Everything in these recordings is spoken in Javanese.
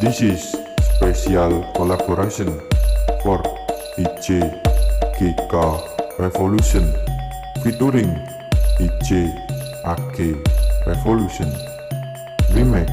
This is special collaboration for DJ GK Revolution featuring DJ AG Revolution Remix.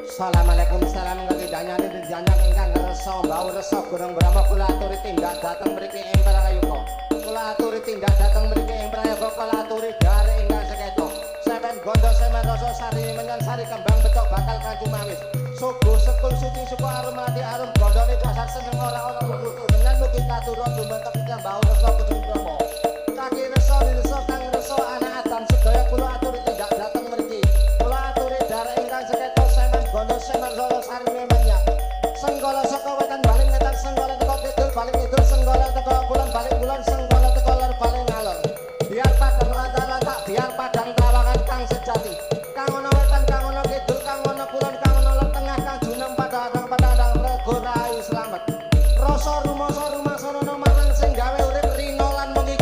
Assalamualaikum salam ngedanya dijanjang ingkang resa mbau resa gorong brama kula aturi tindak dateng mriki ing Prayuga. Kula aturi tindak dateng mriki ing Prayuga kula aturi dare ingkang seketa. Semen gondo semen rasa sari menyan sari kembang betok bakal kancu mawis. Subuh sekul suci suku arum ati arum gondone dasar seneng ora ana kudu menyan mugi katurun dumentek ingkang mbau resa kudu promo. Kaki resa diresa kang resa anak Adam sedaya kula aturi tindak dateng mriki. Kula aturi dare ingkang seketa gondo semen rolo sarine menyak senggala saka wetan balik wetan senggala teko kidul balik kidul senggala teko kulon balik kulon senggala teko lor balik ngalor biar padang lanta-lanta biar padang trawangan kang sejati kang ana wetan kang ana kidul kang ana kulon kang ana lor tengah kang junem padang rego rayu slamet rasa rumasa rumasono marang sing gawe urip rino lan mugi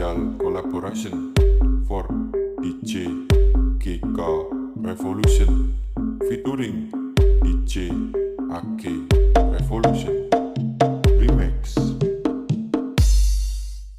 special collaboration for DJ GK Revolution featuring DJ AK Revolution.